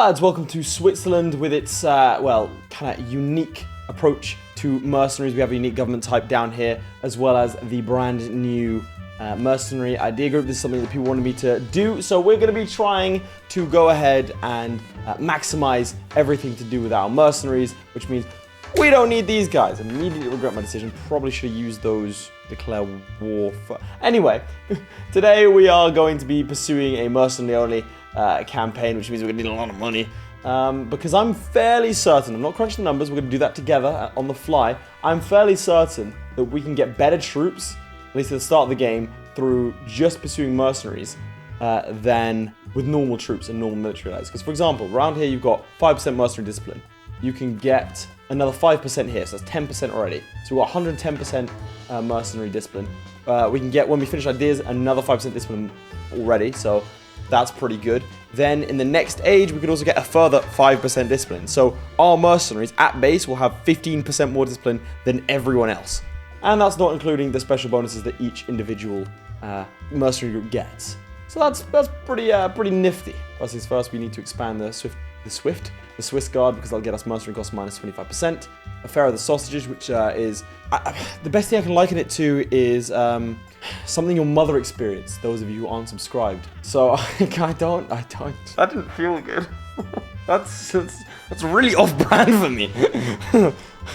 lads, welcome to Switzerland with its, well, kind of unique approach to mercenaries. We have a unique government type down here, as well as the brand new mercenary idea group. This is something that people wanted me to do, so we're going to be trying to go ahead and maximize everything to do with our mercenaries, which means we don't need these guys. Immediately regret my decision. Probably should have used those to declare war for... Anyway, today we are going to be pursuing a mercenary-only campaign, which means we're going to need a lot of money. Because I'm fairly certain, I'm not crunching the numbers, we're going to do that together on the fly. I'm fairly certain that we can get better troops, at least at the start of the game, through just pursuing mercenaries than with normal troops and normal military allies. Because, for example, around here you've got 5% mercenary discipline. You can get another 5% here, so that's 10% already. So we've got 110% mercenary discipline. We can get, when we finish ideas, another 5% discipline already, so that's pretty good. Then in the next age, we could also get a further 5% discipline. So our mercenaries at base will have 15% more discipline than everyone else. And that's not including the special bonuses that each individual mercenary group gets. So that's pretty nifty. First things first, we need to expand the Swiss Guard, because that'll get us mercenary cost minus 25%. A Fair of the Sausages, which is... the best thing I can liken it to is something your mother experienced, those of you who aren't subscribed. So, I don't... That didn't feel good. That's really off-brand for me.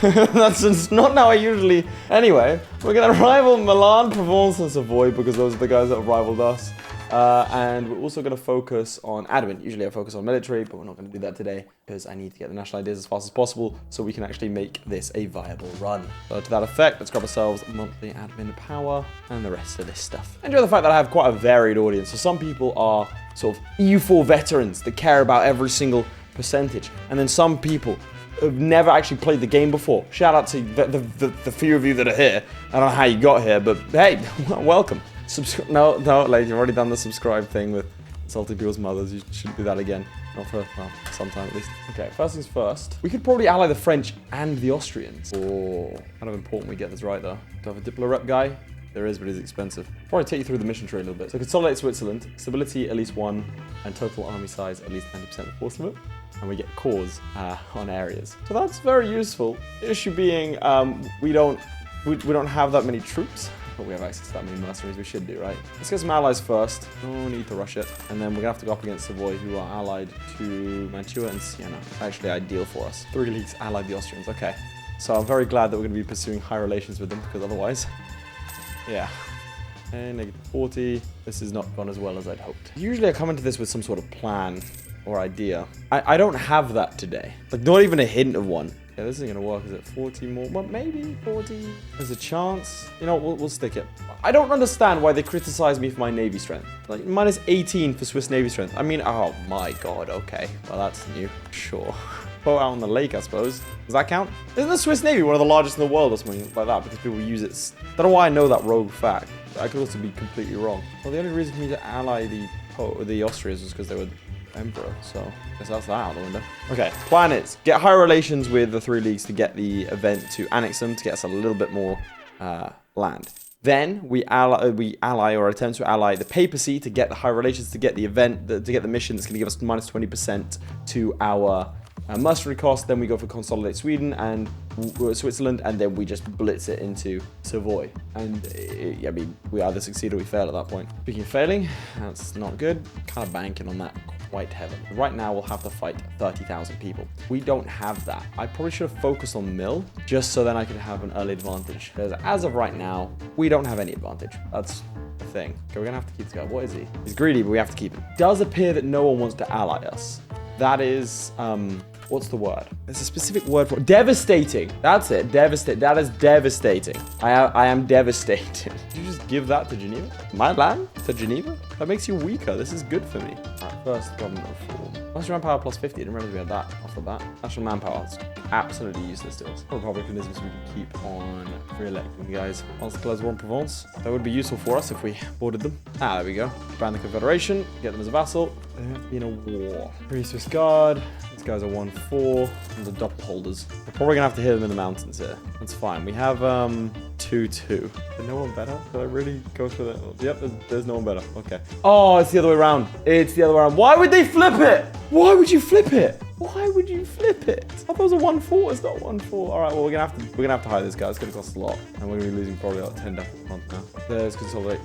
That's not how I usually... Anyway, we're going to rival Milan, Provence, and Savoy, because those are the guys that have rivaled us. And we're also going to focus on admin. Usually I focus on military, but we're not going to do that today because I need to get the national ideas as fast as possible so we can actually make this a viable run. So to that effect, let's grab ourselves monthly admin power and the rest of this stuff. Enjoy the fact that I have quite a varied audience. So some people are sort of EU4 veterans that care about every single percentage. And then some people have never actually played the game before. Shout out to the few of you that are here. I don't know how you got here, but hey, welcome. No, like, you've already done the subscribe thing with insulting people's mothers. You shouldn't do that again. Not for, well, sometime at least. Okay, first things first. We could probably ally the French and the Austrians. Oh, kind of important we get this right, though. Do I have a Diplo rep guy? There is, but it's expensive. Probably take you through the mission tree a little bit. So consolidate Switzerland, stability at least 1, and total army size at least 90% of force limit. And we get cores on areas. So that's very useful. The issue being, we don't have that many troops. But we have access to that many mercenaries, we should do, right? Let's get some allies first. No need to rush it. And then we're gonna have to go up against Savoy, who are allied to Mantua and Siena. Actually ideal for us. 3 leagues allied the Austrians, okay. So I'm very glad that we're gonna be pursuing high relations with them, because otherwise, yeah. And negative 40. This has not gone as well as I'd hoped. Usually I come into this with some sort of plan or idea. I don't have that today. Like, not even a hint of one. Yeah, this isn't going to work, is it? 40 more? Well, maybe 40. There's a chance. You know, we'll stick it. I don't understand why they criticize me for my Navy strength. Like, minus 18 for Swiss Navy strength. I mean, oh my god, okay. Well, that's new. Sure. Boat out on the lake, I suppose. Does that count? Isn't the Swiss Navy one of the largest in the world or something like that? Because people use it. I don't know why I know that rogue fact. I could also be completely wrong. Well, the only reason for me to ally the Austrians was because they were Emperor, so I guess that's that out the window. Okay, plan is get high relations with the 3 leagues to get the event to annex them, to get us a little bit more land. Then we ally or attempt to ally the papacy to get the high relations, to get the event, to get the mission that's going to give us minus 20% to our mercenary cost. Then we go for Consolidate Sweden and Switzerland, and then we just blitz it into Savoy. And I mean, we either succeed or we fail at that point. Speaking of failing, that's not good. Kind of banking on that quite heavily. Right now, we'll have to fight 30,000 people. We don't have that. I probably should have focused on Mill, just so then I could have an early advantage. Because as of right now, we don't have any advantage. That's the thing. Okay, we're gonna have to keep this guy. What is he? He's greedy, but we have to keep him. It does appear that no one wants to ally us. That is, what's the word? There's a specific word for it. Devastating. That's it. Devastating. That is devastating. I am devastated. Did you just give that to Geneva? My land? To Geneva? That makes you weaker. This is good for me. Alright, first government reform. National manpower plus 50. I didn't realize we had that off the bat. National manpower. It's absolutely useless to us. Republicanism, so we can keep on re-electing guys. Once declares war in Provence. That would be useful for us if we boarded them. Ah, there we go. Ban the Confederation. Get them as a vassal. They have to be in a war. Free Swiss Guard. Let's guys are 1-4. And the doppel holders. We're probably gonna have to hit them in the mountains here. That's fine. We have 2-2. Is no one better? Did I really go for that? Yep, there's no one better. Okay. Oh, it's the other way around. It's the other way around. Why would they flip it? Why would you flip it? Why would you flip it? I thought it was a 1-4. It's not 1-4. All right. Well, we're gonna have to hire this guy. It's gonna cost a lot, and we're gonna be losing probably like 10 deaths a month now. There's Consolidate.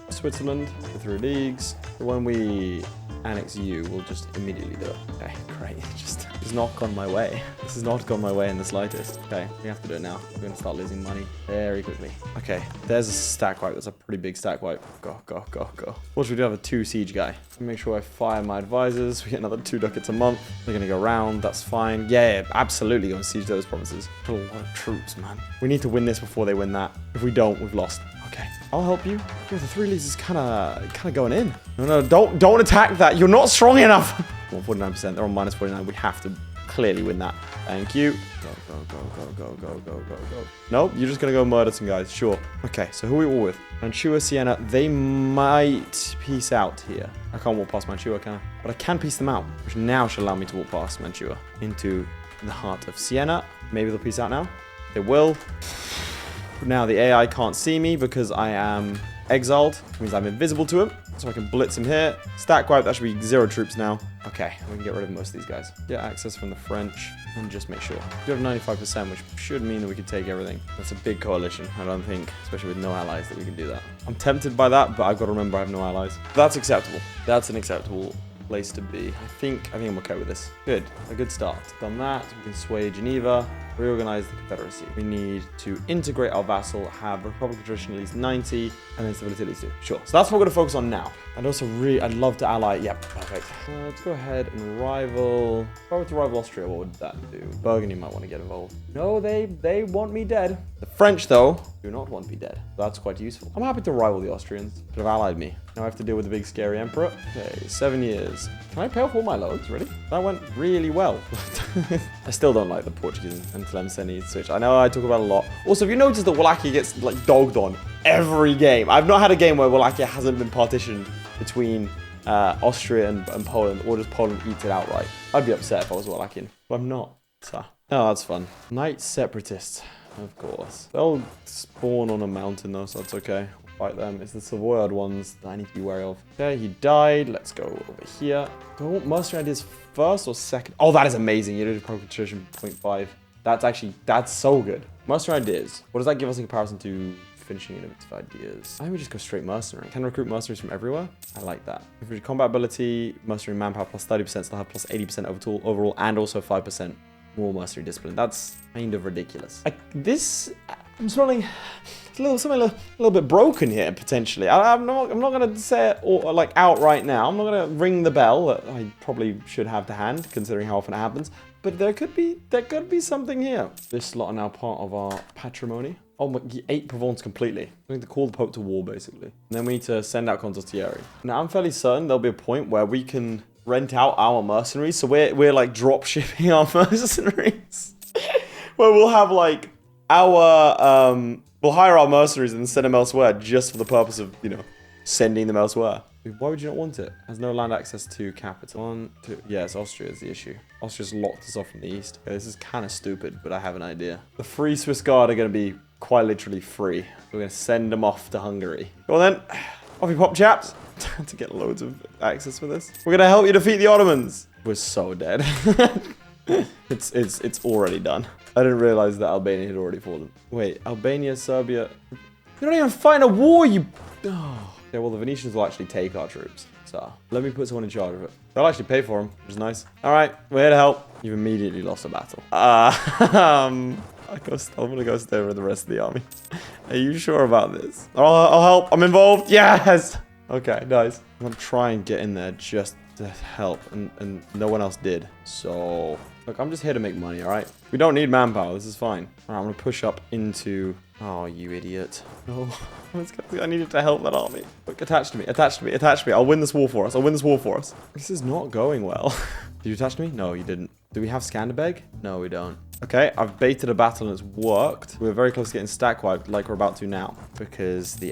Switzerland, the 3 leagues. When we annex you, we'll just immediately do it. Okay, great. Just not gone my way. This has not gone my way in the slightest. Okay, we have to do it now. We're gonna start losing money very quickly. Okay, there's a stack wipe. That's a pretty big stack wipe. Go, go, go, go. What should we do? Have a 2 siege guy. Make sure I fire my advisors. We get another 2 ducats a month. They're gonna go round. That's fine. Yeah, absolutely go and siege those provinces. A lot of troops, man. We need to win this before they win that. If we don't, we've lost. Okay, I'll help you. Yeah, the 3 leagues is kind of going in. No, don't attack that. You're not strong enough. 49%. They're on -49. We have to clearly win that. Thank you. Go, go, go, go, go, go, go, go, go. Nope, you're just gonna go murder some guys. Sure. Okay, so who are we all with? Mantua, Siena. They might peace out here. I can't walk past Mantua, can I? But I can peace them out, which now should allow me to walk past Mantua into the heart of Siena. Maybe they'll peace out now. They will. Now the AI can't see me because I am exiled, which means I'm invisible to him. So I can blitz him here. Stack wipe, that should be 0 troops now. Okay, we can get rid of most of these guys. Get access from the French and just make sure. We have 95%, which should mean that we can take everything. That's a big coalition, I don't think, especially with no allies, that we can do that. I'm tempted by that, but I've got to remember I have no allies. That's acceptable. That's an acceptable place to be. I think I'm okay with this. Good, a good start. Done that, we can sway Geneva, reorganize the Confederacy. We need to integrate our vassal, have Republican tradition at least 90, and then civility at least 2. Sure, so that's what we're gonna focus on now. And also I'd love to ally, yep, perfect. Let's go ahead and rival, if I were to rival Austria, what would that do? Burgundy might want to get involved. No, they want me dead. The French, though, do not want me dead. That's quite useful. I'm happy to rival the Austrians. Could have allied me. Now I have to deal with the big scary emperor. Okay, 7 years. Can I pay off all my loans, really? That went really well. I still don't like the Portuguese and Tlemcen switch. I know I talk about it a lot. Also, have you noticed that Wallachia gets like dogged on every game? I've not had a game where Wallachia hasn't been partitioned between Austria and Poland, or just Poland eats it outright. I'd be upset if I was Wallachian, but I'm not. So, oh, that's fun. Knight separatists, of course. They'll spawn on a mountain though, so that's okay. Fight them. It's the Savoyard ones that I need to be wary of. Okay, he died. Let's go over here. Do I want mercenary ideas first or second? Oh, that is amazing. You did a concentration 0.5. That's so good. Mercenary ideas. What does that give us in comparison to finishing innovative ideas? I think we just go straight mercenary. Can recruit mercenaries from everywhere. I like that. If we do combat ability, mercenary manpower plus 30%, so they'll have plus 80% overall, and also 5% more mercenary discipline. That's kind of ridiculous. I'm smelling something a little bit broken here potentially. I'm not gonna say it or like out right now. I'm not gonna ring the bell that I probably should have to hand, considering how often it happens. But there could be something here. This lot are now part of our patrimony. Oh my, 8 Provence completely. We need to call the Pope to war basically. And then we need to send out Consolidating. Now I'm fairly certain there'll be a point where we can rent out our mercenaries. So we're like drop shipping our mercenaries. Where we'll have like our we'll hire our mercenaries and send them elsewhere just for the purpose of, you know, sending them elsewhere. Why would you not want it? Has no land access to capital. 1, 2. Yes, Austria is the issue. Austria's locked us off from the east. Okay, this is kind of stupid, but I have an idea. The free Swiss Guard are going to be quite literally free. We're going to send them off to Hungary. Go on then. Off you pop, chaps. To get loads of access for this. We're going to help you defeat the Ottomans. We're so dead. It's already done. I didn't realize that Albania had already fallen. Wait, Albania, Serbia. You're not even fighting a war, you... Oh. Okay, well, the Venetians will actually take our troops. So, let me put someone in charge of it. They'll actually pay for them, which is nice. All right, we're here to help. You've immediately lost a battle. I'm gonna go stay with the rest of the army. Are you sure about this? I'll help. I'm involved. Yes! Okay, nice. I'm gonna try and get in there just to help, and no one else did. So, look, I'm just here to make money, all right? We don't need manpower. This is fine. All right, I'm gonna push up into... Oh, you idiot. No. I needed to help that army. Look, attach to me, attach to me, attach to me. I'll win this war for us. I'll win this war for us. This is not going well. Did you attach to me? No, you didn't. Do we have Skanderbeg? No, we don't. Okay, I've baited a battle and it's worked. We're very close to getting stack wiped like we're about to now. Because the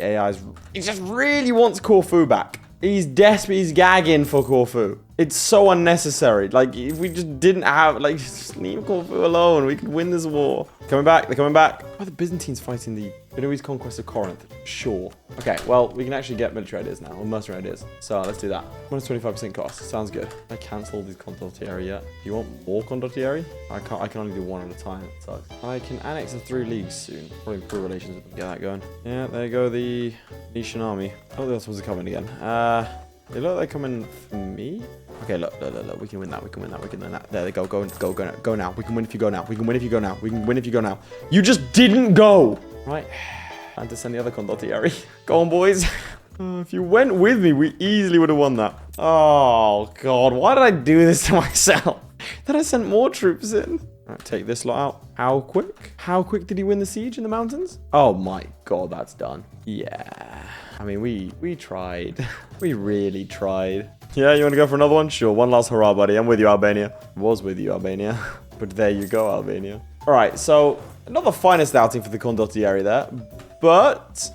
he just really wants Corfu back. He's desperate. He's gagging for Corfu. It's so unnecessary. Like, if we just didn't have, like, just leave Corfu alone. We could win this war. Coming back. They're coming back. Why are the Byzantines fighting the Genoese conquest of Corinth? Sure. Okay, well, we can actually get military ideas now, or mercenary ideas. So let's do that. Minus 25% cost. Sounds good. I cancel these condottieri yet. Do you want more condottieri? I can only do one at a time. It sucks. I can annex the 3 leagues soon. Probably improve relations with them. Get that going. Yeah, there you go. The Venetian army. Oh, they're supposed to come in again. They look like they're coming for me. Okay, look. We can win that. We can win that. There they go. Go now. We can win if you go now. We can win if you go now. We can win if you go now. You just didn't go. Right. Time to send the other condottieri. Go on, boys. If you went with me, we easily would have won that. Oh, God. Why did I do this to myself? Then I sent more troops in. Right, take this lot out. How quick? How quick did he win the siege in the mountains? Oh, my God. That's done. Yeah. I mean, we tried. We really tried. Yeah, you want to go for another one? Sure. One last hurrah, buddy. I'm with you, Albania. Was with you, Albania. But there you go, Albania. All right, so not the finest outing for the condottieri there, but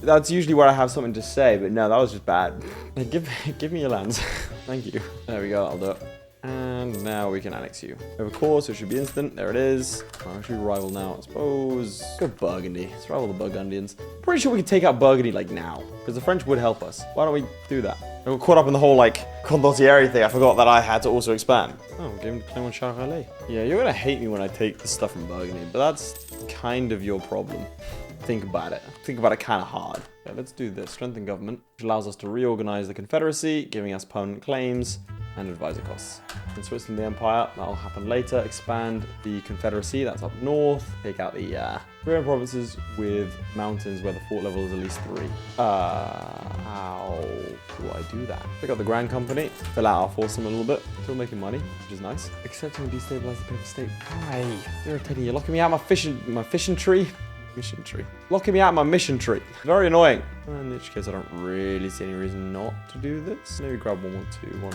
that's usually where I have something to say. But no, that was just bad. Give me your lands. Thank you. There we go. I'll do it. And now we can annex you. Of course, it should be instant. There it is. I'll actually rival now, I suppose. Let's go Burgundy. Let's rival the Burgundians. Pretty sure we could take out Burgundy, like, now. Because the French would help us. Why don't we do that? I got caught up in the whole, like, condottieri thing. I forgot that I had to also expand. Oh, give him to claim on Charolais. Yeah, you're going to hate me when I take the stuff from Burgundy. But that's kind of your problem. Think about it. Think about it kind of hard. Okay, let's do this. Strengthen government, which allows us to reorganize the Confederacy, giving us permanent claims and advisor costs. In Switzerland, the Empire, that'll happen later. Expand the Confederacy, that's up north. Take out the Korean provinces with mountains where the fort level is at least 3. How do I do that? Pick up the Grand Company, fill out our force a little bit. Still making money, which is nice. Accepting and destabilize the paper state. Why? You're irritating. You're locking me out of my fishing tree. Mission tree. Locking me out of my mission tree. Very annoying. In which case, I don't really see any reason not to do this. Maybe grab one or two more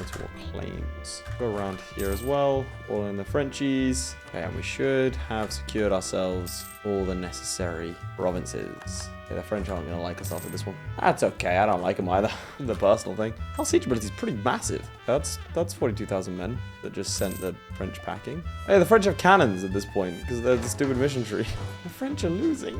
claims. Go around here as well. All in the Frenchies. Okay, and we should have secured ourselves all the necessary provinces. Okay, the French aren't going to like us after this one. That's okay. I don't like them either. The personal thing. Our siege ability is pretty massive. That's 42,000 men that just sent the French packing. Hey, the French have cannons at this point because they're the stupid mission tree. The French are losing.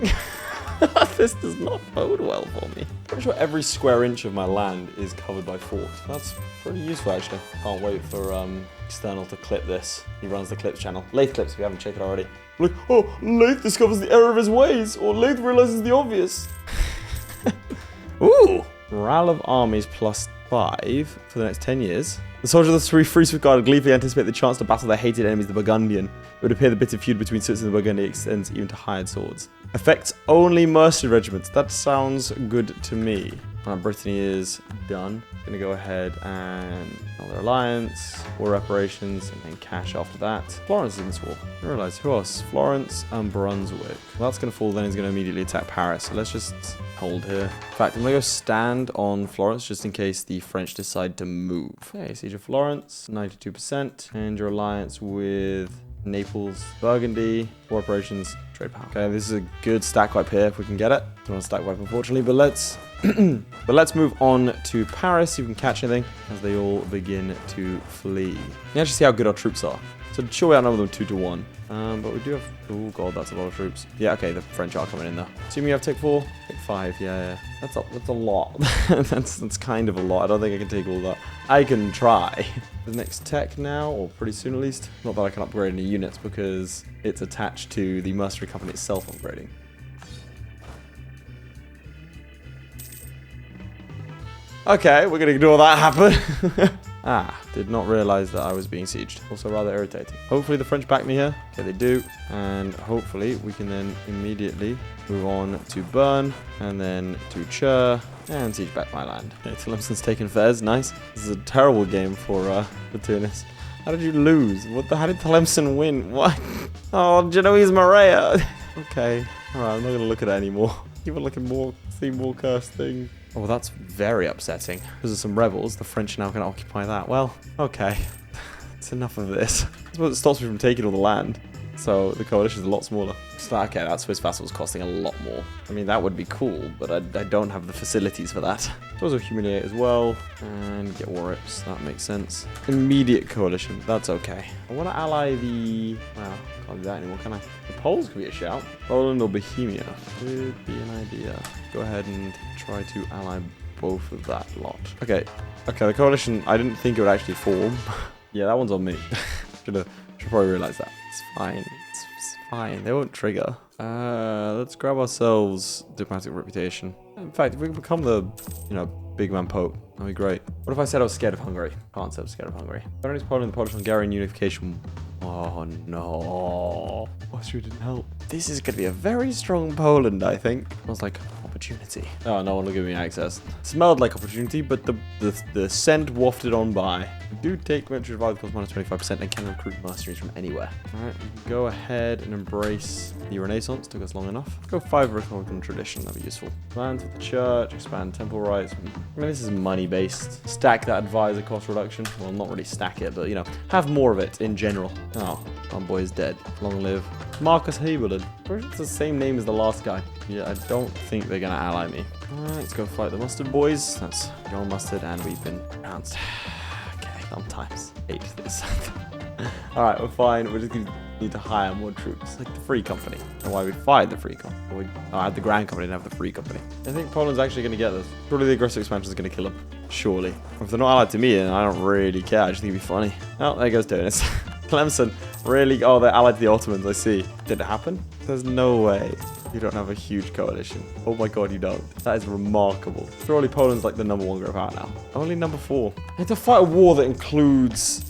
This does not bode well for me. I'm sure every square inch of my land is covered by forts. That's pretty useful, actually. Can't wait for External to clip this. He runs the clips channel. Lathe clips if you haven't checked it already. Like, oh, Lathe discovers the error of his ways, or Lathe realizes the obvious. Ooh! Morale of armies +5 for the next 10 years. The soldiers of the Free Swiss Guard gleefully anticipate the chance to battle their hated enemies, the Burgundian. It would appear the bitter feud between Switzerland and Burgundy extends even to hired swords. Affects only mercenary regiments. That sounds good to me. Brittany is done. Gonna go ahead and another alliance, war reparations, and then cash after that. Florence is in this war. I realize who else? Florence and Brunswick. Well, that's gonna fall. Then he's gonna immediately attack Paris. So let's just hold here. In fact, I'm gonna go stand on Florence just in case the French decide to move. Okay, siege of Florence, 92%, and your alliance with Naples, Burgundy, war operations, trade power. Okay, this is a good stack wipe here if we can get it. Don't want to stack wipe unfortunately, but let's move on to Paris, see if we can catch anything as they all begin to flee. You can actually see how good our troops are. So sure we outnumber them 2-1. But we do have, oh god, that's a lot of troops. Yeah, okay, the French are coming in though. Assuming you have Tech 4, Tech 5, yeah. That's a lot. that's kind of a lot. I don't think I can take all that. I can try. The next tech now, or pretty soon at least. Not that I can upgrade any units because it's attached to the mercenary company itself upgrading. Okay, we're gonna ignore that happen. Did not realize that I was being sieged. Also rather irritating. Hopefully the French back me here. Okay, they do. And hopefully we can then immediately move on to Bern and then to Chur and siege back my land. Okay, Tlemcen's taken Fez. Nice. This is a terrible game for Tunis. How did you lose? How did Tlemcen win? What? Oh, Genoese Maria. Okay. Alright, I'm not gonna look at it anymore. Keep on looking more, see more cursed things. Oh, that's very upsetting. Because of some rebels, the French are now going to occupy that. Well, okay. It's enough of this. I suppose it stops me from taking all the land. So the coalition is a lot smaller. So, okay, that Swiss vassal is costing a lot more. I mean, that would be cool, but I don't have the facilities for that. Also humiliate as well, and get war rips. That makes sense. Immediate coalition. That's okay. I want to ally the... Wow, can't do that anymore, can I? The Poles could be a shout. Poland or Bohemia could be an idea. Go ahead and try to ally both of that lot. Okay, the coalition, I didn't think it would actually form. Yeah, that one's on me. should probably realize that. It's fine. It's fine. They won't trigger. Let's grab ourselves diplomatic reputation. In fact, if we can become the, big man pope, that'd be great. What if I said I was scared of Hungary? Can't say I'm scared of Hungary. Poland, Poland, the Polish-Hungarian unification. Oh no. Austria didn't help. This is going to be a very strong Poland, I think. Smells like opportunity. Oh, no one will give me access. Smelled like opportunity, but the scent wafted on by. We do take military advice cost minus 25% and can recruit mercenaries from anywhere. Alright, we can go ahead and embrace the Renaissance. Took us long enough. Go 5 Republican tradition, that'd be useful. Plans with the church, expand temple rights. I mean, this is money based. Stack that advisor cost reduction. Well, not really stack it, but have more of it in general. Oh, one boy is dead. Long live Marcus Heberlin. It's the same name as the last guy. Yeah, I don't think they're gonna ally me. Alright, let's go fight the Mustard boys. That's John Mustard, and we've been announced. Okay, sometimes hate this. Alright, we're fine. We're just gonna need to hire more troops. Like the Free Company. And why we fired the Free Company. I had the Grand Company, didn't have the Free Company. I think Poland's actually gonna get this. Surely the aggressive expansion is gonna kill them. Surely. If they're not allied to me, then I don't really care. I just think it'd be funny. Oh, there goes Tunis. Clemson. Really? Oh, they're allied to the Ottomans, I see. Did it happen? There's no way you don't have a huge coalition. Oh my god, you don't. That is remarkable. Surely Poland's like the #1 group out now. Only #4. I have to fight a war that includes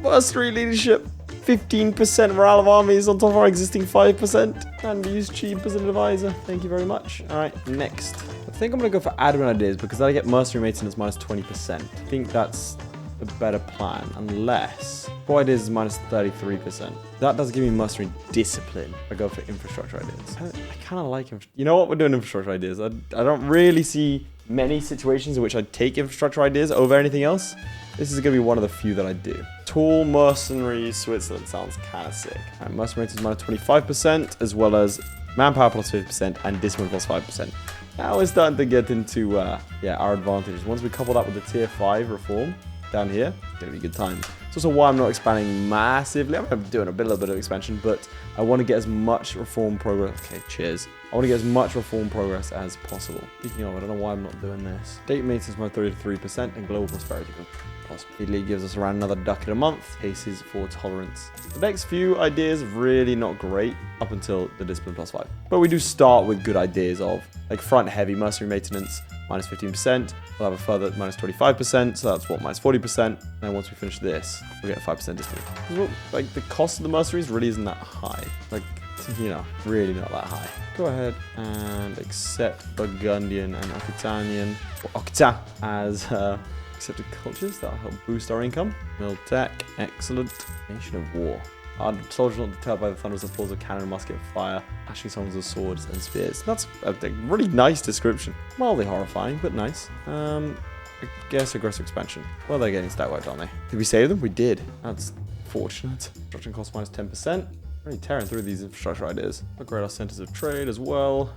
mercenary leadership, 15% morale of armies on top of our existing 5%, and use cheap as an advisor. Thank you very much. Alright, next. I think I'm going to go for admin ideas because then I get mercenary maintenance minus 20%. I think that's a better plan, unless what ideas is minus 33%. That does give me mercenary discipline. I go for infrastructure ideas. I kind of like him. You know what? We're doing infrastructure ideas. I don't really see many situations in which I take infrastructure ideas over anything else. This is going to be one of the few that I do. Tall mercenary Switzerland sounds kind of sick. Right, mercenary is minus 25%, as well as manpower plus 50% and discipline plus 5%. Now we're starting to get into our advantages. Once we couple that with the tier 5 reform down here, it's going to be good times. It's also why I'm not expanding massively. I'm doing a little bit of expansion, but I want to get as much reform progress. Okay, cheers. I want to get as much reform progress as possible. Speaking of, I don't know why I'm not doing this. State maintenance my 33% and global prosperity possibly gives us around another ducat a month. Cases for tolerance. The next few ideas really not great up until the discipline plus 5. But we do start with good ideas of like front heavy mercenary maintenance minus 15%. We'll have a further minus 25%, so that's what, minus 40%. And once we finish this, we'll get a 5% discipline. Like the cost of the mercenaries really isn't that high. Like, really not that high. Go ahead and accept Burgundian and Aquitanian, or Occitan, as accepted cultures. That'll help boost our income. Miltech, excellent. Nation of war. Our soldiers not deterred by the thunders of balls of cannon, musket, fire, flashing songs of swords and spears. That's a really nice description. Mildly horrifying, but nice. I guess aggressive expansion. Well, they're getting stat wiped, aren't they? Did we save them? We did. That's fortunate. Construction cost minus 10%. Really tearing through these infrastructure ideas. Upgrade our centers of trade as well.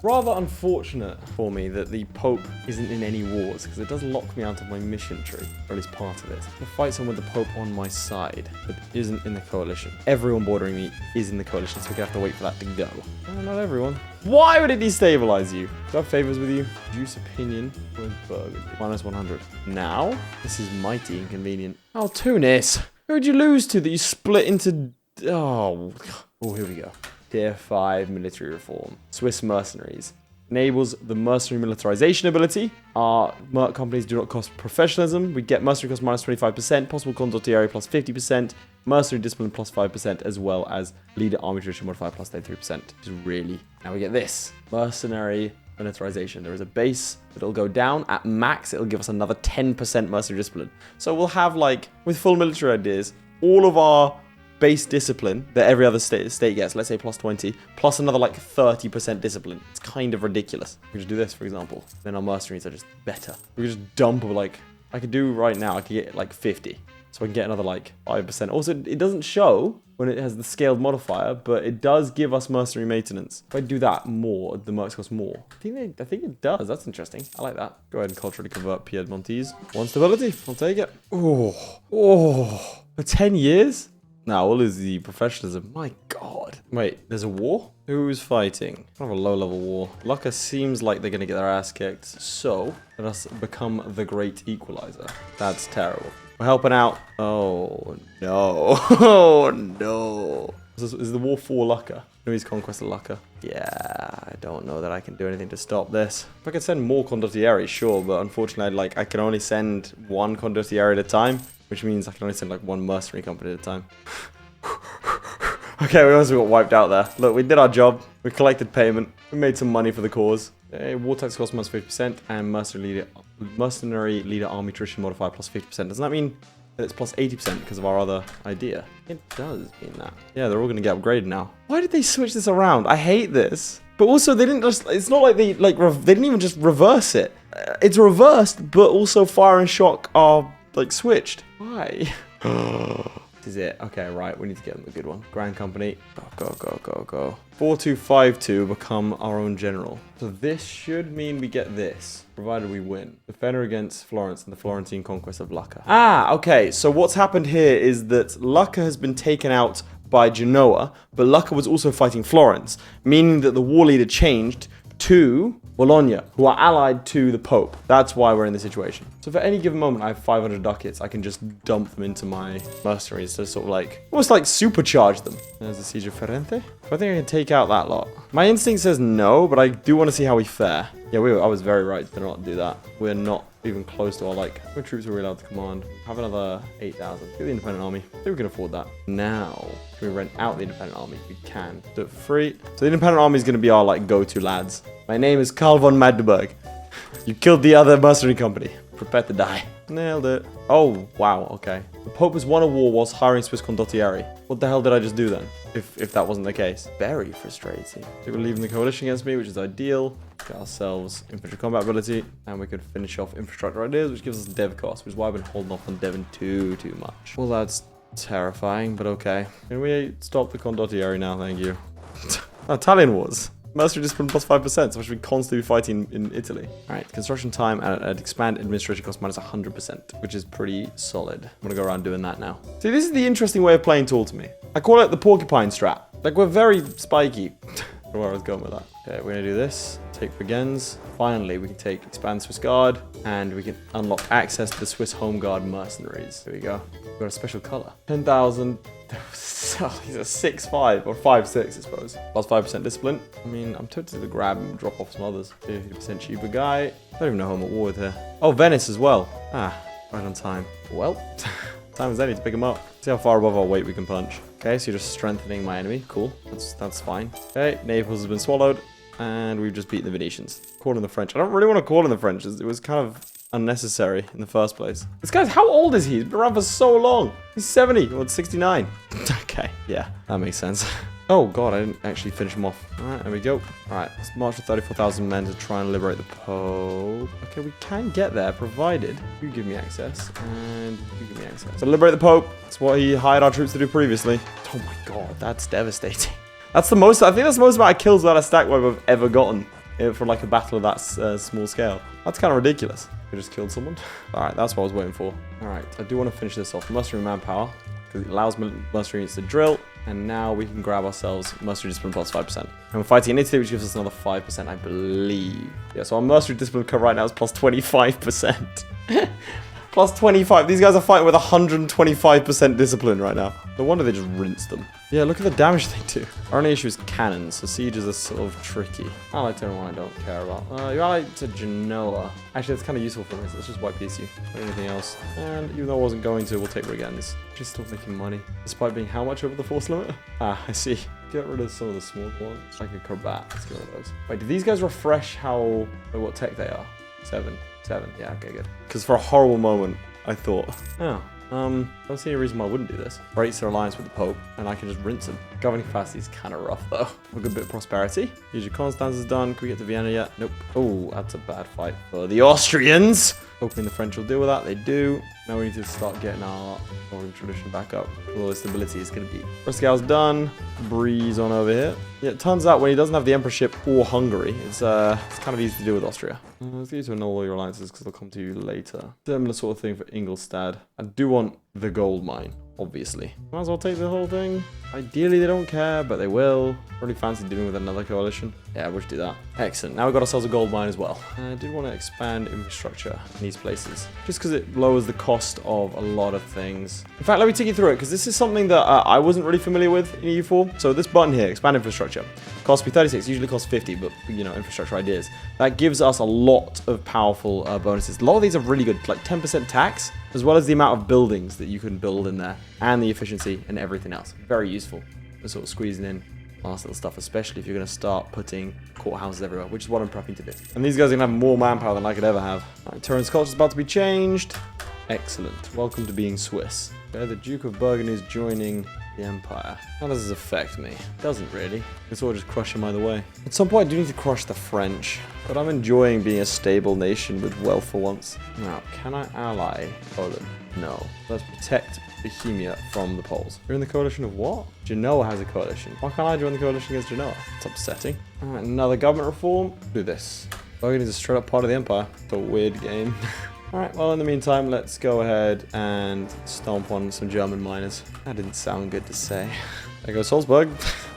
Rather unfortunate for me that the Pope isn't in any wars, because it does lock me out of my mission tree, or at least part of it. I'm gonna fight someone with the Pope on my side, but isn't in the coalition. Everyone bordering me is in the coalition, so we're gonna have to wait for that to go. Oh, not everyone. Why would it destabilize you? Do I have favors with you? Reduce opinion with Burgundy. Minus 100. Now, this is mighty inconvenient. Oh, Tunis. Who would you lose to that you split into... Oh, here we go. Tier 5 military reform. Swiss mercenaries. Enables the mercenary militarization ability. Our merc companies do not cost professionalism. We get mercenary cost minus 25%, possible consortiary plus 50%, mercenary discipline plus 5%, as well as leader army tradition modifier plus 33%. Which is really... Now we get this. Mercenary militarization. There is a base that'll go down. At max, it'll give us another 10% mercenary discipline. So we'll have, like, with full military ideas, all of our base discipline that every other state gets, let's say plus 20, plus another like 30% discipline. It's kind of ridiculous. We could just do this, for example. Then our mercenaries are just better. We could just dump, like, I could do right now, I could get like 50. So I can get another like 5%. Also, it doesn't show when it has the scaled modifier, but it does give us mercenary maintenance. If I do that more, the mercs cost more. I think it does. That's interesting. I like that. Go ahead and culturally convert Piedmontese. 1 stability. I'll take it. Oh, for 10 years? Now, all is the professionalism. My God. Wait, there's a war? Who's fighting? Kind of a low-level war. Lucca seems like they're going to get their ass kicked. So, let us become the great equalizer. That's terrible. We're helping out. Oh, no. Oh, no. Is the war for Lucca? No, he's conquest of Lucca. Yeah, I don't know that I can do anything to stop this. If I could send more condottieri, sure, but unfortunately, I can only send 1 condottieri at a time, which means I can only send like 1 mercenary company at a time. Okay, we also got wiped out there. Look, we did our job. We collected payment. We made some money for the cause. War tax cost minus 50% and mercenary leader army tradition modifier plus 50%. Doesn't that mean that it's plus 80% because of our other idea? It does mean that. Yeah, they're all going to get upgraded now. Why did they switch this around? I hate this. But also, they didn't just... It's not like they didn't even just reverse it. It's reversed, but also fire and shock are like switched. Why? This is it. Okay, right. We need to get them a good one. Grand Company. Go, go, go, go, go. 4252 become our own general. So this should mean we get this, provided we win. Defender against Florence and the Florentine conquest of Lucca. Ah, okay. So what's happened here is that Lucca has been taken out by Genoa, but Lucca was also fighting Florence, meaning that the war leader changed to Bologna, who are allied to the Pope. That's why we're in this situation. So for any given moment, I have 500 ducats. I can just dump them into my mercenaries to sort of like, almost like supercharge them. There's the Siege of Ferrante. I think I can take out that lot. My instinct says no, but I do want to see how we fare. Yeah, I was very right to not do that. We're not even close to our, like, how many troops are we allowed to command? Have another 8,000. Get the independent army. I think we can afford that. Now, can we rent out the independent army? We can. Do it for free. So the independent army is going to be our, like, go-to lads. My name is Karl von Magdeburg. You killed the other mercenary company. Prepare to die. Nailed it. Oh, wow, okay. The Pope has won a war whilst hiring Swiss condottieri. What the hell did I just do then? If that wasn't the case. Very frustrating. They were leaving the coalition against me, which is ideal. Get ourselves infantry combat ability, and we could finish off infrastructure ideas, which gives us dev cost, which is why I've been holding off on deving too much. Well, that's terrifying, but okay. Can we stop the condottieri now? Thank you. Italian wars. Mercenary discipline plus 5%, so I should be constantly fighting in Italy. Alright, construction time and expand administration cost minus 100%, which is pretty solid. I'm gonna go around doing that now. See, this is the interesting way of playing Tool to me. I call it the porcupine strat. Like, we're very spiky. Where I was going with that. Okay, we're gonna do this. Take Brigands. Finally, we can take Expand Swiss Guard, and we can unlock access to the Swiss Home Guard mercenaries. Here we go. We've got a special color. 10,000. He's a 6-5 or 5-6, I suppose. Plus 5% discipline. I mean, I'm tempted to grab and drop off some others. 50% cheaper guy. I don't even know who I'm at war with here. Oh, Venice as well. Ah, right on time. Well, time is any to pick him up. See how far above our weight we can punch. Okay, so you're just strengthening my enemy. Cool. That's fine. Okay, Naples has been swallowed. And we've just beaten the Venetians. Call in the French. I don't really want to call in the French. It was kind of unnecessary in the first place. This guy's, how old is he? He's been around for so long. He's 70 or 69. Okay, yeah, that makes sense. Oh god, I didn't actually finish him off. Alright, there we go. Alright, let's march with 34,000 men to try and liberate the Pope. Okay, we can get there, provided you give me access, and you give me access. So liberate the Pope. That's what he hired our troops to do previously. Oh my god, that's devastating. That's the most, I think that's the most amount of kills without a stack wipe I've ever gotten for like a battle of that small scale. That's kind of ridiculous. We just killed someone. Alright, that's what I was waiting for. Alright, I do want to finish this off. Mercenary manpower, because it allows mercenary units to drill. And now we can grab ourselves mercenary discipline plus 5%. And we're fighting in Italy, which gives us another 5%, I believe. Yeah, so our mercenary discipline cover right now is plus 25%. Plus 25. These guys are fighting with 125% discipline right now. No wonder they just rinsed them. Yeah, look at the damage they do. Our only issue is cannons, so sieges are sort of tricky. Allied to anyone I don't care about. You're allied to Genoa. Actually, that's kind of useful for me, so let's just wipe PSU. Anything else. And even though I wasn't going to, we'll take Brigands. Just still making money. Despite being how much over the force limit? Ah, I see. Get rid of some of the small ones. Like a Corbat. Let's get rid of those. Wait, do these guys refresh how... what tech they are? 7. Yeah, okay, good. Because for a horrible moment, I thought, oh, I don't see any reason why I wouldn't do this. Breaks their alliance with the Pope, and I can just rinse them. Governing capacity is kind of rough, though. A good bit of prosperity. Usually Constance is done. Can we get to Vienna yet? Nope. Oh, that's a bad fight for the Austrians. Hoping the French will deal with that. They do. Now we need to start getting our Northern tradition back up. All the stability is going to be. First gal's done. Breeze on over here. Yeah, it turns out when he doesn't have the Emperorship or Hungary, it's kind of easy to do with Austria. Let's get you to annul all your alliances because they'll come to you later. Similar sort of thing for Ingolstadt. I do want the gold mine, obviously. Might as well take the whole thing. Ideally, they don't care, but they will. Really fancy dealing with another coalition. Yeah, we'll just do that. Excellent. Now we've got ourselves a gold mine as well. I did want to expand infrastructure in these places, just because it lowers the cost of a lot of things. In fact, let me take you through it, because this is something that I wasn't really familiar with in EU4. So this button here, expand infrastructure, costs me 36, usually costs 50, but, you know, infrastructure ideas. That gives us a lot of powerful bonuses. A lot of these are really good, like 10% tax, as well as the amount of buildings that you can build in there, and the efficiency and everything else. Very useful for sort of squeezing in last little stuff, especially if you're going to start putting courthouses everywhere, which is what I'm prepping to do. And these guys are going to have more manpower than I could ever have. Alright, Turin's culture is about to be changed. Excellent. Welcome to being Swiss. Okay, the Duke of Burgundy is joining the Empire. How does this affect me? Doesn't really. It's all just crush them either way. At some point, I do need to crush the French, but I'm enjoying being a stable nation with wealth for once. Now, can I ally Poland? No. Let's protect Bohemia from the Poles. You're in the coalition of what? Genoa has a coalition. Why can't I join the coalition against Genoa? It's upsetting. Alright, another government reform. Do this. Burgundy is a straight up part of the Empire. It's a weird game. Alright, well, in the meantime, let's go ahead and stomp on some German miners. That didn't sound good to say. There goes Salzburg.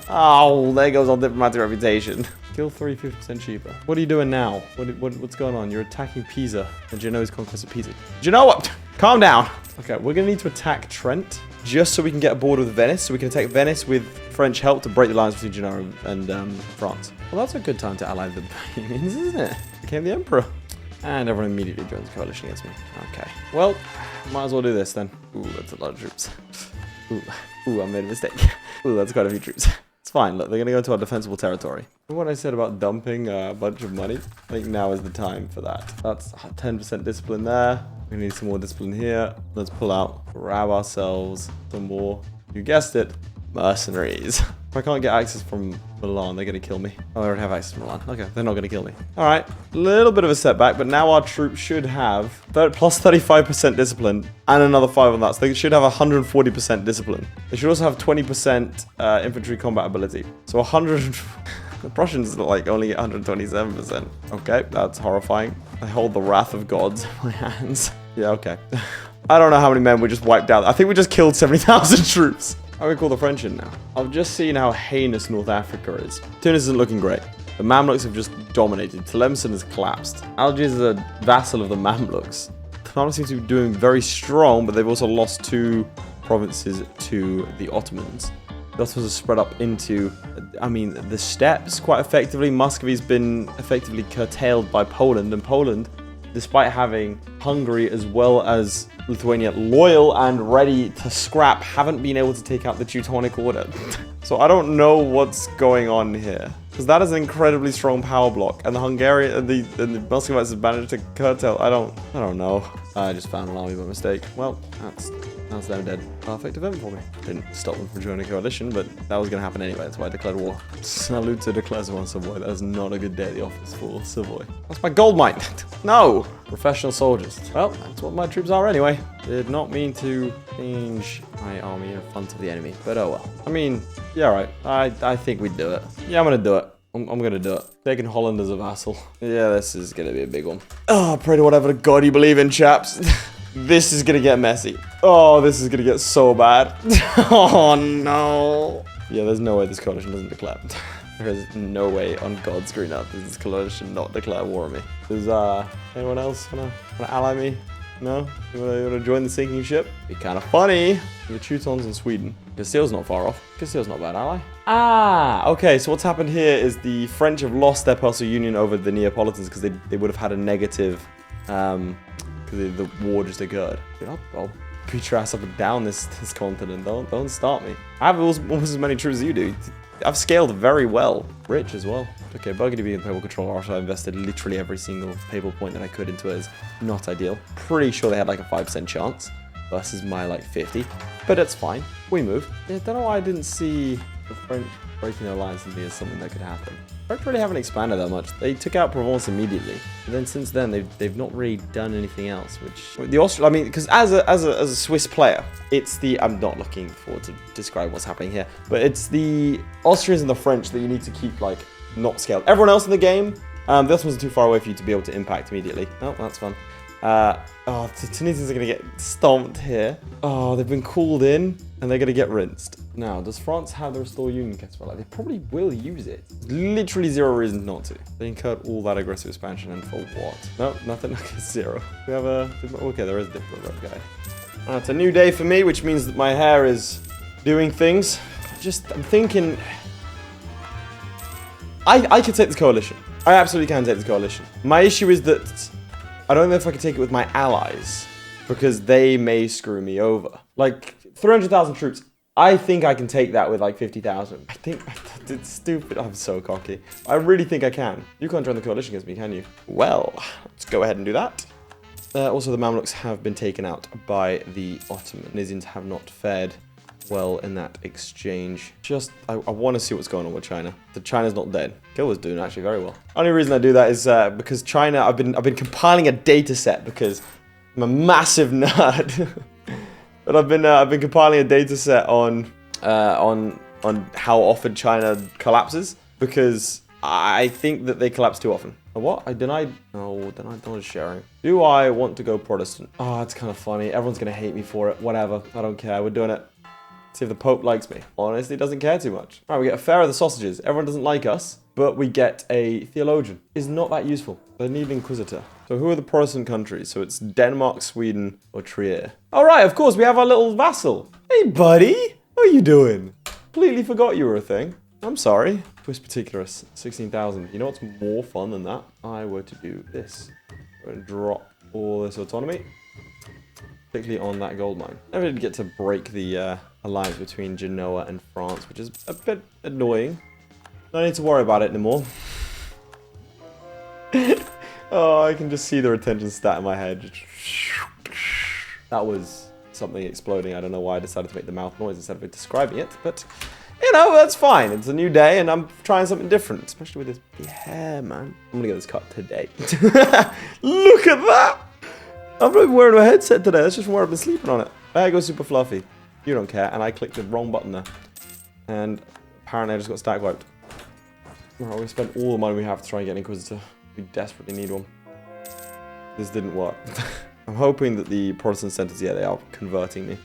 Oh, there goes our diplomatic reputation. Kill 3, 50% cheaper. What are you doing now? What's going on? You're attacking Pisa. And Genoa's conquest of Pisa. Genoa! Calm down! Okay, we're going to need to attack Trent, just so we can get aboard with Venice. So we can attack Venice with French help to break the lines between Genoa and France. Well, that's a good time to ally the Bohemians, isn't it? Became the Emperor. And everyone immediately joins the coalition against me. Okay. Well, might as well do this then. Ooh, that's a lot of troops. Ooh, I made a mistake. Ooh, that's quite a few troops. It's fine. Look, they're going to go into our defensible territory. What I said about dumping a bunch of money, I think now is the time for that. That's 10% discipline there. We need some more discipline here. Let's pull out, grab ourselves some more. You guessed it, mercenaries. If I can't get access from Milan, they're going to kill me. Oh, I already have access from Milan. Okay, they're not going to kill me. All right, a little bit of a setback, but now our troops should have plus 35% discipline and another 5 on that. So they should have 140% discipline. They should also have 20% infantry combat ability. So 100... The Prussians like only get 127%. Okay, that's horrifying. I hold the wrath of gods in my hands. Yeah, okay. I don't know how many men we just wiped out. I think we just killed 70,000 troops. I would call the French in now. I've just seen how heinous North Africa is. Tunis isn't looking great. The Mamluks have just dominated. Tlemcen has collapsed. Algiers is a vassal of the Mamluks. The Mamluks seem to be doing very strong, but they've also lost 2 provinces to the Ottomans. The Ottomans have spread up into, I mean, the steppes quite effectively. Muscovy's been effectively curtailed by Poland, and Poland, despite having Hungary as well as Lithuania loyal and ready to scrap, haven't been able to take out the Teutonic Order. So I don't know what's going on here, because that is an incredibly strong power block, and the Hungarian and the Muscovites have managed to curtail. I don't know. I just found an army by mistake. Well, that's them dead. Perfect event for me. Didn't stop them from joining a coalition, but that was going to happen anyway. That's why I declared war. Salute to declare on Savoy. That is not a good day at the office for Savoy. That's my gold mine. No! Professional soldiers. Well, that's what my troops are anyway. Did not mean to change my army in front of the enemy, but oh well. I mean, yeah, right. I think we'd do it. Yeah, I'm going to do it. I'm going to do it. Taking Holland as a vassal. Yeah, this is going to be a big one. Oh, pray to whatever god you believe in, chaps. This is going to get messy. Oh, this is going to get so bad. Oh, no. Yeah, there's no way this coalition doesn't declare. There is no way on God's green earth does this coalition not declare war on me. Does anyone else want to ally me? No? You want to join the sinking ship? Be kind of funny. The Teutons in Sweden. Castile's not far off. Castile's not a bad ally. Ah, okay. So what's happened here is the French have lost their personal union over the Neapolitans because they would have had a negative, because the war just occurred. Dude, I'll beat your ass up and down this continent. Don't start me. I have almost as many troops as you do. I've scaled very well. Rich as well. Okay, Burgundy being papal control after I invested literally every single papal point that I could into it is not ideal. Pretty sure they had like a 5% chance versus my like 50. But it's fine. We move. Yeah, I don't know why I didn't see the French breaking their alliance and be as something that could happen. Wright really haven't expanded that much. They took out Provence immediately. And then since then, they've not really done anything else, which... I mean, because as a Swiss player, it's the... I'm not looking forward to describe what's happening here, but it's the Austrians and the French that you need to keep, like, not scaled. Everyone else in the game, this wasn't too far away for you to be able to impact immediately. Oh, that's fun. The Tunisians are going to get stomped here. Oh, they've been called in, and they're going to get rinsed. Now, does France have the Restore Union Castle? Like, they probably will use it. Literally zero reason not to. They incurred all that aggressive expansion, and for what? No, nothing. Okay, zero. We have a... Okay, there is a different rep guy. It's a new day for me, which means that my hair is doing things. I'm thinking... I can take this coalition. I absolutely can take this coalition. My issue is that I don't know if I can take it with my allies, because they may screw me over. Like, 300,000 troops. I think I can take that with like 50,000. I think it's stupid. I'm so cocky. I really think I can. You can't join the coalition against me, can you? Well, let's go ahead and do that. Also, the Mamluks have been taken out by the Ottoman. Tunisians have not fared well in that exchange. I want to see what's going on with China. So China's not dead. Kill was doing actually very well. Only reason I do that is because China. I've been compiling a data set because I'm a massive nerd. But I've been compiling a data set on how often China collapses, because I think that they collapse too often. What? I denied. No, denied sharing. Do I want to go Protestant? Oh, it's kind of funny. Everyone's gonna hate me for it. Whatever. I don't care. We're doing it. See if the Pope likes me. Honestly, doesn't care too much. All right, we get a Pharaoh of the Sausages. Everyone doesn't like us, but we get a Theologian. Is not that useful. They need an Inquisitor. So who are the Protestant countries? So it's Denmark, Sweden, or Trier. All right, of course, we have our little vassal. Hey, buddy. What are you doing? Completely forgot you were a thing. I'm sorry. Swiss Particularists, 16,000. You know what's more fun than that? I were to do this. We're going to drop all this autonomy, particularly on that gold mine. Never did get to break the alliance between Genoa and France, which is a bit annoying. No need to worry about it anymore. Oh, I can just see the retention stat in my head. That was something exploding. I don't know why I decided to make the mouth noise instead of describing it, but you know, that's fine. It's a new day and I'm trying something different, especially with this big hair, man. I'm gonna get this cut today. Look at that! I'm not even wearing a headset today. That's just from where I've been sleeping on it. There goes super fluffy. You don't care, and I clicked the wrong button there. And apparently I just got stack wiped. Alright, we spent all the money we have to try and get an Inquisitor. We desperately need one. This didn't work. I'm hoping that the Protestant centers, yeah, they are converting me.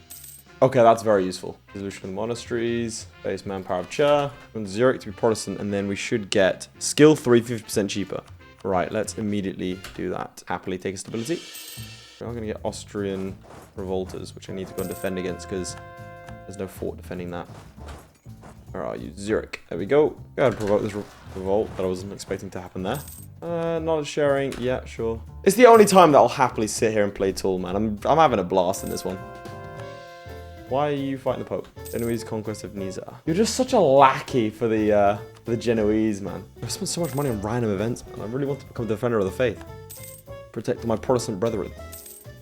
Okay, that's very useful. Dissolution of the monasteries, base manpower of Chur. We want Zurich to be Protestant, and then we should get skill 3, 50% cheaper. Right, let's immediately do that. Happily take a stability. We're going to get Austrian revolters, which I need to go and defend against because there's no fort defending that. Where are you? Zurich. There we go. Go ahead and provoke this revolt that I wasn't expecting to happen there. Knowledge sharing. Yeah, sure. It's the only time that I'll happily sit here and play Tool, man. I'm having a blast in this one. Why are you fighting the Pope? Genoese conquest of Nizar. You're just such a lackey for the Genoese, man. I've spent so much money on random events, man. I really want to become a defender of the faith. Protect my Protestant brethren.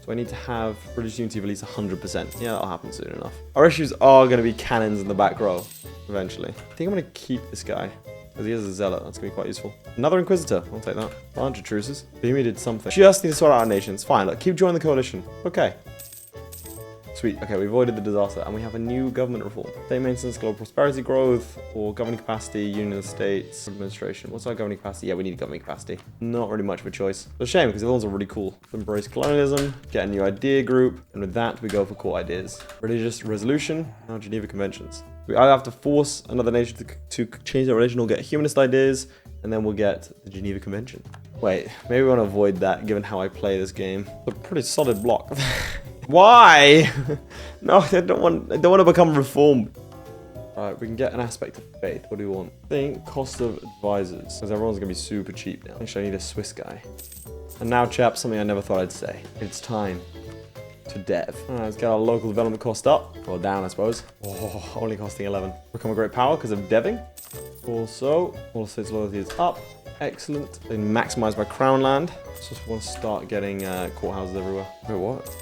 So I need to have British unity of at least 100%. Yeah, that'll happen soon enough. Our issues are going to be cannons in the back row, eventually. I think I'm going to keep this guy, because he is a zealot. That's going to be quite useful. Another Inquisitor. I'll take that. A bunch of truces. Bohemia did something. Just need to sort out our nations. Fine, look, keep joining the coalition. Okay. Sweet. Okay, we avoided the disaster, and we have a new government reform. State maintenance, global prosperity growth, or governing capacity, union of states, administration. What's our governing capacity? Yeah, we need governing capacity. Not really much of a choice. It's a shame, because the ones are really cool. Embrace colonialism, get a new idea group, and with that, we go for core ideas. Religious resolution, now Geneva Conventions. We either have to force another nation to change their religion or get humanist ideas, and then we'll get the Geneva Convention. Wait, maybe we want to avoid that, given how I play this game. It's a pretty solid block. Why? No, I don't want to become reformed. Alright, we can get an aspect of faith. What do we want? I think cost of advisors, because everyone's going to be super cheap now. Actually, I need a Swiss guy. And now, chaps, something I never thought I'd say. It's time to dev. Alright, let's get our local development cost up. Or down, I suppose. Oh, only costing 11. Become a great power because of deving. Also, all states' loyalty is up. Excellent. Then maximize my crown land. Just want to start getting courthouses everywhere. Wait, what?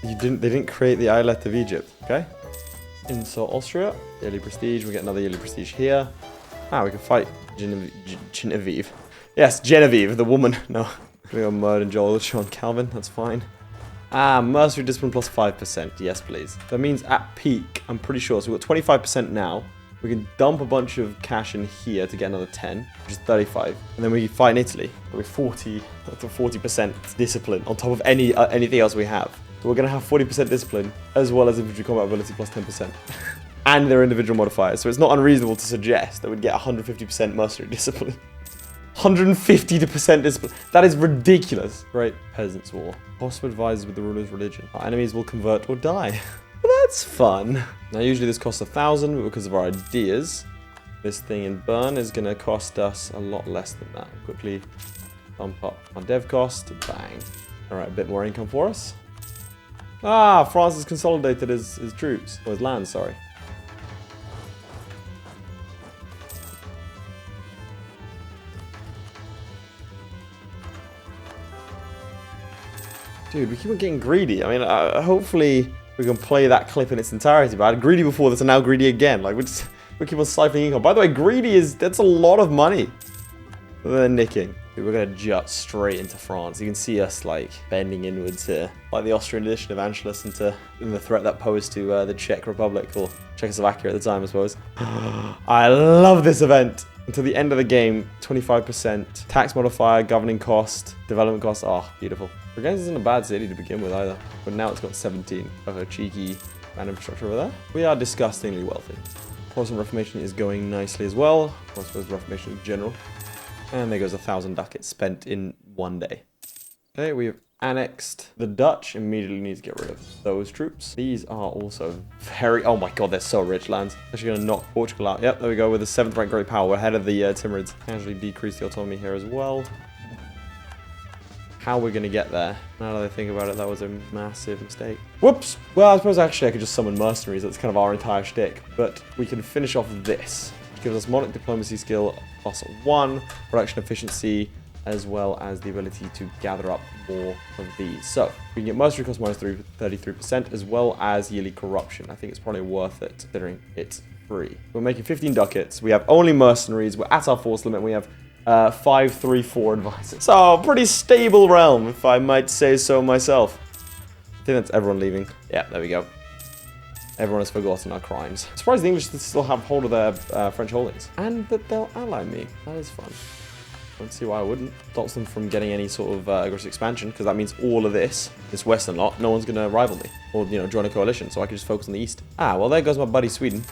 They didn't create the islet of Egypt, okay? Insult Austria, yearly prestige, we get another yearly prestige here. Ah, we can fight Genevieve. Yes, Genevieve, the woman. No. We got Murd and Joel, Sean Calvin. That's fine. Ah, mercenary discipline plus 5%. Yes, please. That means at peak, I'm pretty sure. So we've got 25% now. We can dump a bunch of cash in here to get another 10, which is 35. And then we fight in Italy with 40% discipline on top of anything else we have. So we're going to have 40% discipline as well as infantry combat ability plus 10%. And their individual modifiers. So it's not unreasonable to suggest that we'd get 150% mercenary discipline. 150% discipline. That is ridiculous. Great Peasants' War. Possible advisors with the ruler's religion. Our enemies will convert or die. Well, that's fun. Now, usually this costs 1,000, but because of our ideas, this thing in burn is going to cost us a lot less than that. Quickly bump up our dev cost. Bang. All right, a bit more income for us. Ah, France has consolidated his troops. Or his land, sorry. Dude, we keep on getting greedy. I mean, hopefully we can play that clip in its entirety. But I had greedy before this and now greedy again. Like, we keep on siphoning income. By the way, greedy that's a lot of money. They're nicking. Dude, we're going to jut straight into France. You can see us, like, bending inwards here. Like the Austrian edition of Anschluss in the threat that posed to the Czech Republic, or Czechoslovakia at the time, I suppose. I love this event. Until the end of the game, 25%. Tax modifier, governing cost, development cost. Oh, beautiful. Bregenz isn't a bad city to begin with either. But now it's got 17 of a cheeky man infrastructure over there. We are disgustingly wealthy. Protestant Reformation is going nicely as well. I suppose Reformation in general. And there goes 1,000 ducats spent in one day. Okay, we've annexed the Dutch. Immediately need to get rid of those troops. These are also very... Oh my god, they're so rich lands. Actually going to knock Portugal out. Yep, there we go with the 7th rank great power. We're ahead of the Timurids. Casually decrease the autonomy here as well. How we're going to get there. Now that I think about it, that was a massive mistake. Whoops! Well, I suppose actually I could just summon mercenaries. That's kind of our entire shtick. But we can finish off this. Which gives us monarch diplomacy skill plus 1, production efficiency, as well as the ability to gather up more of these. So, we can get mercenary cost minus 33%, as well as yearly corruption. I think it's probably worth it, considering it's free. We're making 15 ducats. We have only mercenaries. We're at our force limit. We have 5, 3, 4 advisors. So, pretty stable realm, if I might say so myself. I think that's everyone leaving. Yeah, there we go. Everyone has forgotten our crimes. I'm surprised the English still have hold of their French holdings. And that they'll ally me. That is fun. I don't see why I wouldn't. Stops them from getting any sort of aggressive expansion, because that means all of this western lot, no one's going to rival me. Or, you know, join a coalition, so I can just focus on the east. Ah, well, there goes my buddy Sweden.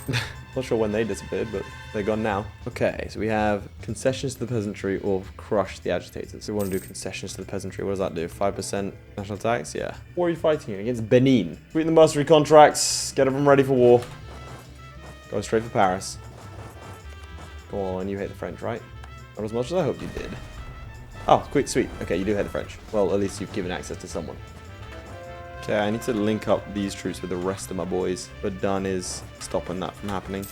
Not sure when they disappeared, but they're gone now. Okay, so we have concessions to the peasantry or crush the agitators. We want to do concessions to the peasantry. What does that do? 5% national tax? Yeah. What are you fighting against? Benin. Sweeten the mercenary contracts. Get them ready for war. Go straight for Paris. Go on, you hate the French, right? Not as much as I hoped you did. Oh, quick, sweet. Okay, you do hate the French. Well, at least you've given access to someone. Okay, I need to link up these troops with the rest of my boys. But done is stopping that from happening.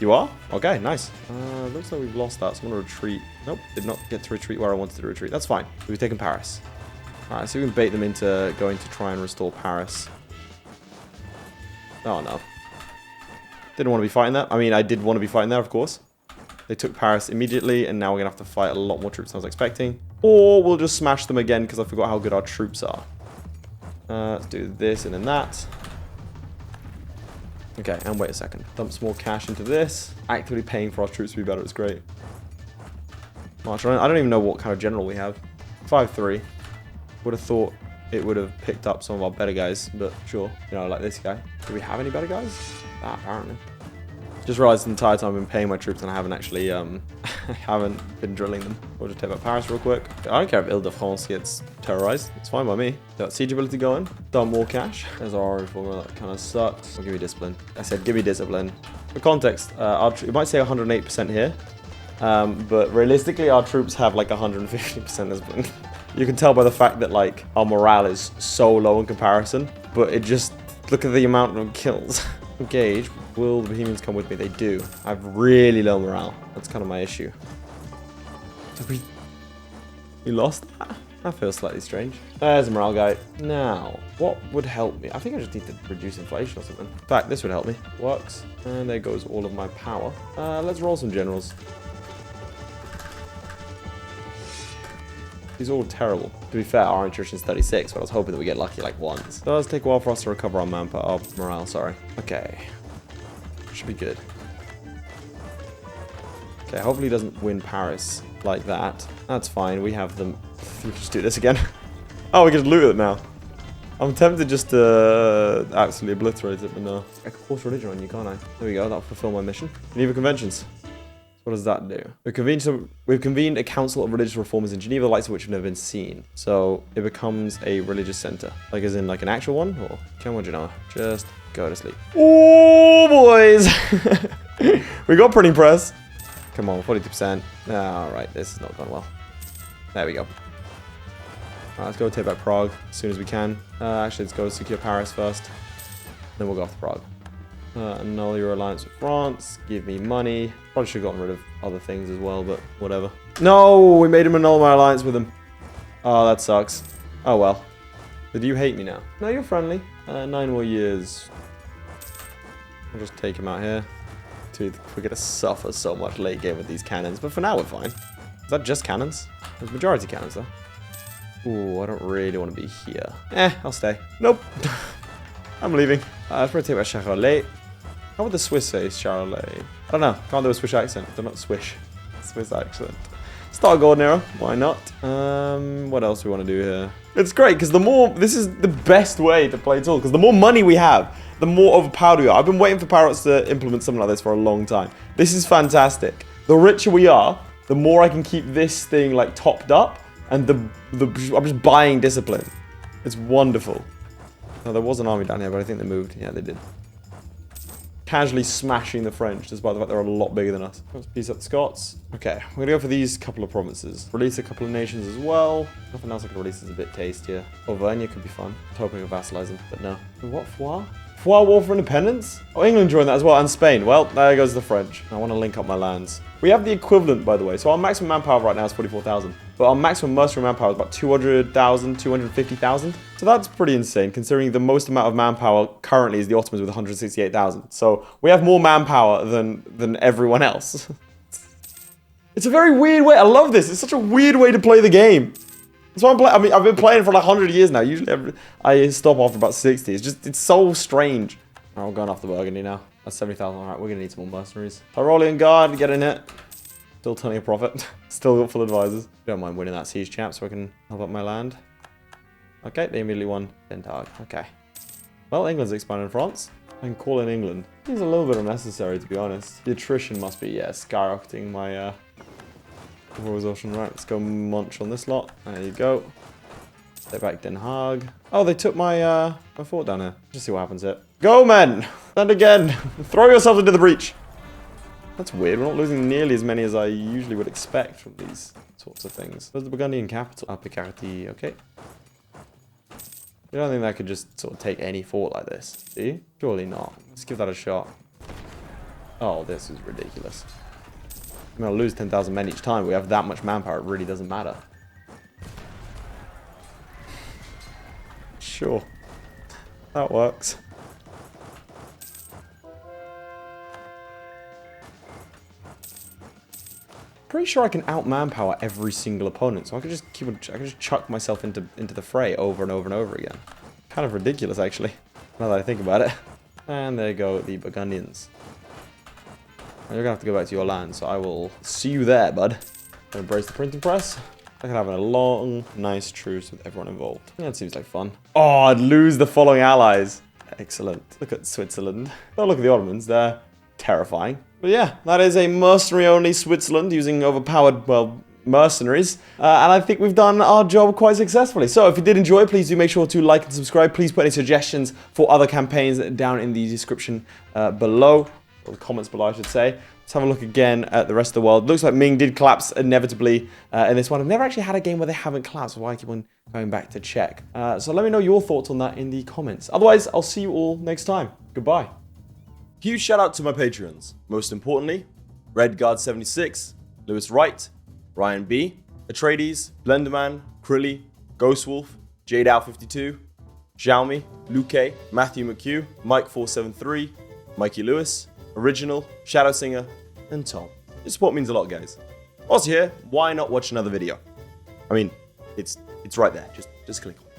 You are? Okay, nice. Looks like we've lost that, so I'm going to retreat. Nope, did not get to retreat where I wanted to retreat. That's fine. We've taken Paris. Alright, so we can bait them into going to try and restore Paris. Oh, no. Didn't want to be fighting that. I mean, I did want to be fighting there, of course. They took Paris immediately, and now we're going to have to fight a lot more troops than I was expecting. Or we'll just smash them again, because I forgot how good our troops are. Let's do this and then that. Okay, and wait a second. Dump some more cash into this. Actively paying for our troops to be better. It's great. March on. I don't even know what kind of general we have. 5-3. Would have thought it would have picked up some of our better guys, but sure. You know, like this guy. Do we have any better guys? Ah, apparently. Just realized the entire time I've been paying my troops and I haven't actually, haven't been drilling them. We'll just take out Paris real quick. I don't care if Ile-de-France gets terrorized. It's fine by me. Got siege ability going. Dump more cash. There's our orange formula. That kind of sucks. Well, give me discipline. I said give me discipline. For context, it might say 108% here. But realistically, our troops have like 150% discipline. You can tell by the fact that like our morale is so low in comparison. But it just, look at the amount of kills. Engage. Will the Bohemians come with me? They do. I have really low morale. That's kind of my issue. We lost that? That feels slightly strange. There's a morale guy. Now, what would help me? I think I just need to reduce inflation or something. In fact, this would help me. Works. And there goes all of my power. Let's roll some generals. These are all terrible. To be fair, our attrition is 36, but I was hoping that we get lucky like once. So let's take a while for us to recover our manpower, our morale, sorry. Okay. Should be good. Okay, hopefully he doesn't win Paris like that. That's fine, we have them. We can just do this again. Oh, we can just loot it now. I'm tempted just to absolutely obliterate it, but no. I can force religion on you, can't I? There we go, that'll fulfill my mission. Geneva Conventions. What does that do? We've convened a council of religious reformers in Geneva, the likes of which have never been seen. So it becomes a religious center. Like as in like an actual one? Or just go to sleep. Oh, boys! We got printing press. Come on, 42%. Alright, this is not going well. There we go. Alright, let's go take back Prague as soon as we can. Actually, let's go secure Paris first. Then we'll go after Prague. Annul your alliance with France. Give me money. Probably should have gotten rid of other things as well, but whatever. No, we made him annul my alliance with him. Oh, that sucks. Oh well. But you hate me now? No, you're friendly. 9 more years. I'll just take him out here. Dude, we're gonna suffer so much late game with these cannons, but for now we're fine. Is that just cannons? There's majority cannons though. Ooh, I don't really want to be here. I'll stay. Nope. I'm leaving. Let's probably take my Charolais. How would the Swiss say Charolais? I don't know. Can't do a Swiss accent. They're not Swish. Swiss accent. Start Golden Era. Why not? What else do we want to do here? It's great because the more... This is the best way to play Tool because the more money we have, the more overpowered we are. I've been waiting for Parrots to implement something like this for a long time. This is fantastic. The richer we are, the more I can keep this thing like topped up and I'm just buying discipline. It's wonderful. Oh, there was an army down here, but I think they moved. Yeah, they did. Casually smashing the French, despite the fact they're a lot bigger than us. Let's piece up the Scots. Okay, we're going to go for these couple of provinces. Release a couple of nations as well. Nothing else I can release is a bit tastier. Auvergne could be fun. I was hoping to vassalize them, but no. What, Foix? Foix War for Independence? Oh, England joined that as well, and Spain. Well, there goes the French. I want to link up my lands. We have the equivalent, by the way. So our maximum manpower right now is 44,000. But our maximum mercenary manpower is about 200,000, 250,000. So that's pretty insane, considering the most amount of manpower currently is the Ottomans with 168,000. So we have more manpower than everyone else. It's a very weird way. I love this. It's such a weird way to play the game. That's why I'm playing. I mean, I've been playing for like 100 years now. Usually I stop after about 60. It's so strange. Alright, we're going after Burgundy now. That's 70,000. Alright, we're going to need some more mercenaries. Tyrolean Guard, get in it. Still turning a profit. Still got full advisors. Don't mind winning that siege, chap, so I can help up my land. Okay, they immediately won Pendragon. Okay. Well, England's expanding in France. I can call in England. Seems a little bit unnecessary, to be honest. The attrition must be, yeah, skyrocketing my ColeZawesome. Right, let's go munch on this lot. There you go. Stay back Den Haag. Oh, they took my my fort down here. Just see what happens here. Go, men! And again. Throw yourself into the breach. That's weird. We're not losing nearly as many as I usually would expect from these sorts of things. Where's the Burgundian capital? Ah, Picardy. Okay. You don't think that could just sort of take any fort like this, do you? Surely not. Let's give that a shot. Oh, this is ridiculous. I mean, I'll lose 10,000 men each time. We have that much manpower. It really doesn't matter. Sure. That works. Pretty sure I can out manpower every single opponent, so I could just chuck myself into the fray over and over and over again. Kind of ridiculous, actually, now that I think about it. And there go the Burgundians. And you're gonna have to go back to your land, so I will see you there, bud. Embrace the printing press. I can have a long, nice truce with everyone involved. Yeah, that seems like fun. Oh, I'd lose the following allies. Excellent. Look at Switzerland. Don't look at the Ottomans. They're terrifying. But yeah, that is a mercenary-only Switzerland using overpowered, well, mercenaries. And I think we've done our job quite successfully. So if you did enjoy, please do make sure to like and subscribe. Please put any suggestions for other campaigns down in the description below. Or the comments below, I should say. Let's have a look again at the rest of the world. Looks like Ming did collapse inevitably in this one. I've never actually had a game where they haven't collapsed, so why I keep on going back to check. So let me know your thoughts on that in the comments. Otherwise, I'll see you all next time. Goodbye. Huge shout out to my Patreons. Most importantly, Redguard76, Lewis Wright, Ryan B, Atreides, Blenderman, Crilly, Ghostwolf, JadeOut52, Sjalmi, Luque, Matthew McHugh, Mike473, Mikey Lewis, Orginal, ShadowSinger, and Tom. Your support means a lot, guys. Whilst you're here, why not watch another video? I mean, it's right there. Just click on it.